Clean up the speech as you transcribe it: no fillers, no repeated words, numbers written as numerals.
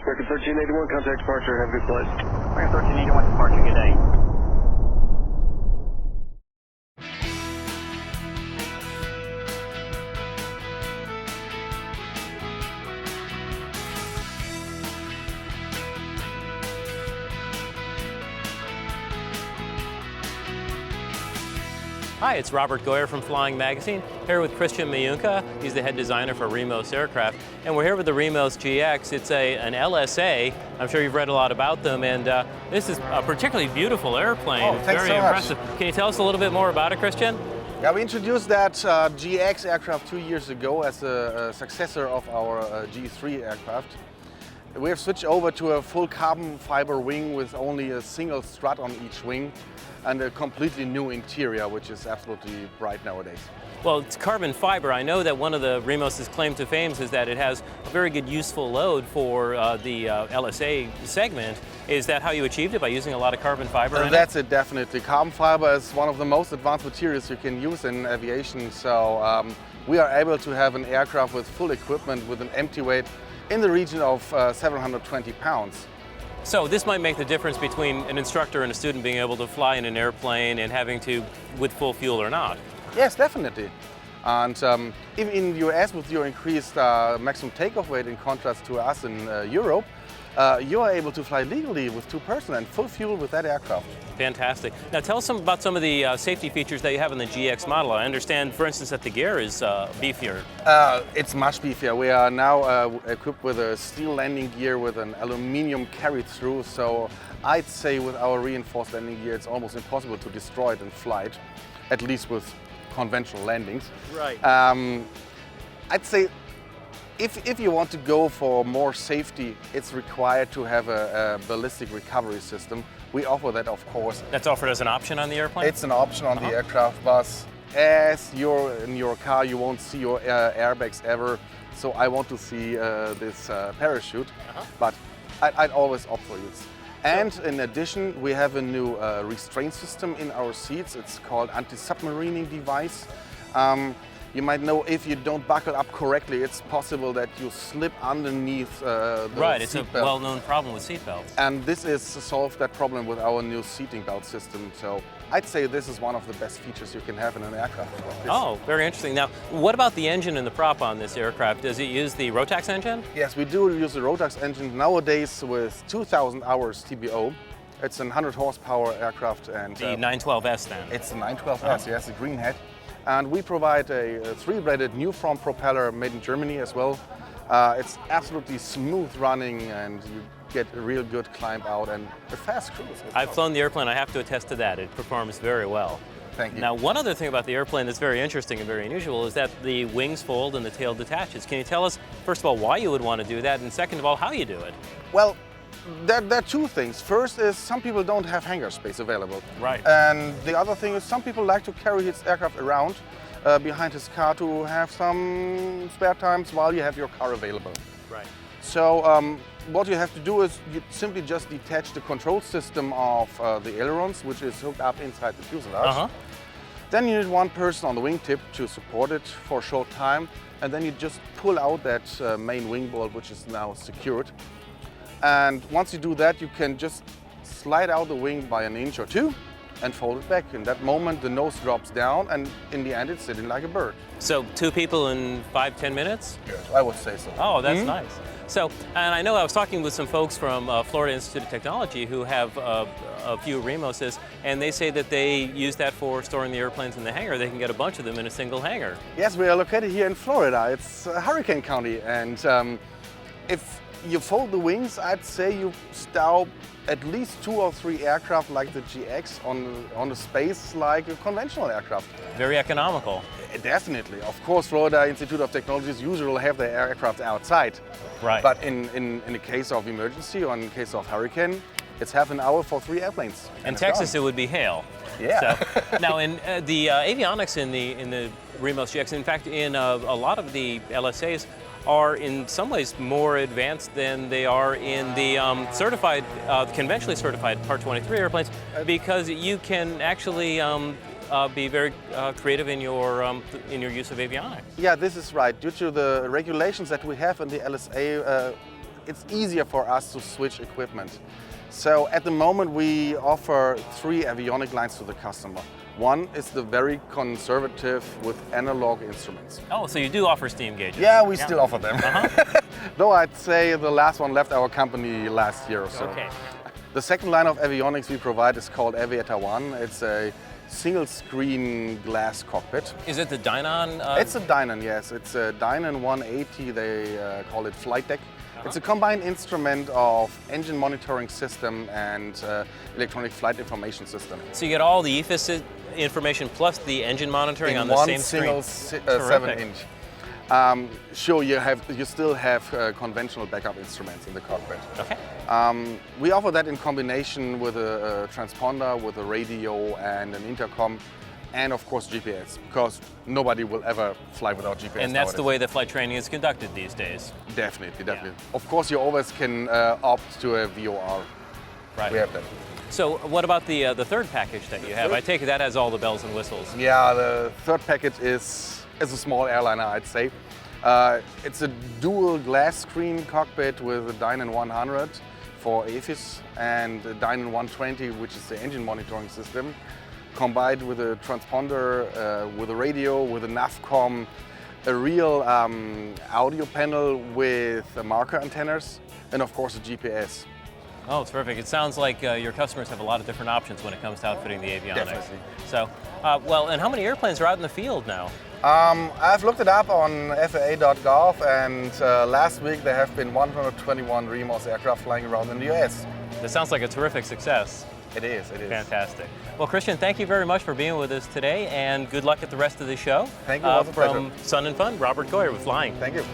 American 1381, contact departure, have a good flight. American 1381, departure, good day. Hi, it's Robert Goyer from Flying Magazine, here with Christian MAJUNKE. He's the head designer for Remos aircraft, and we're here with the Remos GX. It's an LSA. I'm sure you've read a lot about them, and this is a particularly beautiful airplane. Oh, it's thanks very so much. impressive. Can you tell us a little bit more about it, Christian? Yeah, we introduced that GX aircraft 2 years ago as a successor of our G3 aircraft. We have switched over to a full carbon fiber wing with only a single strut on each wing and a completely new interior, which is absolutely bright nowadays. Well, it's carbon fiber. I know that one of the Remos' claim to fame is that it has a very good useful load for the LSA segment. Is that how you achieved it, by using a lot of carbon fiber in That's it, definitely. Carbon fiber is one of the most advanced materials you can use in aviation, so we are able to have an aircraft with full equipment with an empty weight in the region of 720 pounds. So this might make the difference between an instructor and a student being able to fly in an airplane and having to with full fuel or not. Yes, definitely. And even in the US, with your increased maximum takeoff weight in contrast to us in Europe, you are able to fly legally with 2 persons and full fuel with that aircraft. Fantastic. Now tell us about some of the safety features that you have in the GX model. I understand, for instance, that the gear is beefier. It's much beefier. We are now equipped with a steel landing gear with an aluminium carry-through, so I'd say with our reinforced landing gear it's almost impossible to destroy it in flight, at least with conventional landings. Right. I'd say if you want to go for more safety, it's required to have a ballistic recovery system. We offer that, of course. That's offered as an option on the airplane? It's an option on the aircraft bus. As you're in your car, you won't see your airbags ever. So I want to see this parachute, but I'd always opt for it. And in addition, we have a new restraint system in our seats. It's called anti-submarining device. You might know if you don't buckle up correctly, it's possible that you slip underneath the Right, it's a seat belt. well-known problem with seat belts. And this is to solve that problem with our new seating belt system. So I'd say this is one of the best features you can have in an aircraft like this. Oh, very interesting. Now, what about the engine and the prop on this aircraft? Does it use the Rotax engine? Yes, we do use the Rotax engine nowadays with 2,000 hours TBO. It's a 100 horsepower aircraft, and The 912S then? it's a 912S, yes, a green head. And we provide a 3-bladed new form propeller made in Germany as well. It's absolutely smooth running, and you get a real good climb out and a fast cruise. I've flown the airplane. I have to attest to that. It performs very well. Thank you. Now, one other thing about the airplane that's very interesting and very unusual is that the wings fold and the tail detaches. Can you tell us, first of all, why you would want to do that, and second of all, how you do it? Well, there are 2 things. First is some people don't have hangar space available. Right. And the other thing is some people like to carry his aircraft around behind his car to have some spare times while you have your car available. Right. So what you have to do is you simply just detach the control system of the ailerons, which is hooked up inside the fuselage. Then you need 1 person on the wingtip to support it for a short time, and then you just pull out that main wing bolt, which is now secured. And once you do that, you can just slide out the wing by 1 inch or 2 and fold it back. In that moment, the nose drops down, and in the end, it's sitting like a bird. So 2 people in 5-10 minutes? Yes, I would say so. Oh, that's nice. So, and I know I was talking with some folks from Florida Institute of Technology who have a few Remoses, and they say that they use that for storing the airplanes in the hangar. They can get a bunch of them in a single hangar. Yes, we are located here in Florida. It's Hurricane County, and if you fold the wings, I'd say you stow at least 2 or 3 aircraft like the GX on a space like a conventional aircraft. Very economical. Definitely. Of course, Florida Institute of Technology's usually have their aircraft outside. Right. But in the case of emergency or in the case of hurricane, it's half an hour for 3 airplanes. In Texas, it would be hail. Yeah. So, now, in the avionics in the Remos GX, in fact, in a lot of the LSAs, are in some ways more advanced than they are in the certified, conventionally certified Part 23 airplanes, because you can actually be very creative in your use of avionics. Yeah, this is right. Due to the regulations that we have in the LSA, it's easier for us to switch equipment. So at the moment we offer 3 avionic lines to the customer. One is the very conservative with analog instruments. Oh, so you do offer steam gauges? Yeah, we still offer them. Uh-huh. Though I'd say the last one left our company last year or so. Okay. The second line of avionics we provide is called Aviator One. It's a single screen glass cockpit. Is it the Dynon? It's a Dynon, yes. It's a Dynon 180, they call it flight deck. It's a combined instrument of engine monitoring system and electronic flight information system. So you get all the EFIS information plus the engine monitoring on the same screen. One single 7-inch. Sure, you still have conventional backup instruments in the cockpit. Okay. We offer that in combination with a transponder, with a radio and an intercom, and of course GPS, because nobody will ever fly without GPS. And that's nowadays. the way that flight training is conducted these days. Definitely. Yeah. Of course, you always can opt to a VOR. Right. We have that. So what about the third package that you have? I take it that has all the bells and whistles. Yeah, the third package is a small airliner, I'd say. It's a dual glass screen cockpit with a Dynon 100 for EFIS and a Dynon 120, which is the engine monitoring system, combined with a transponder, with a radio, with a NAVCOM, a real audio panel with marker antennas, and of course a GPS. Oh, it's perfect. It sounds like your customers have a lot of different options when it comes to outfitting the avionics. Definitely. So, well, and how many airplanes are out in the field now? I've looked it up on FAA.gov, and last week there have been 121 Remos aircraft flying around in the US. This sounds like a terrific success. It is. Fantastic. Well, Christian, thank you very much for being with us today, and good luck at the rest of the show. Thank you. It was a pleasure. From Sun and Fun, Robert Goyer with Flying. Thank you.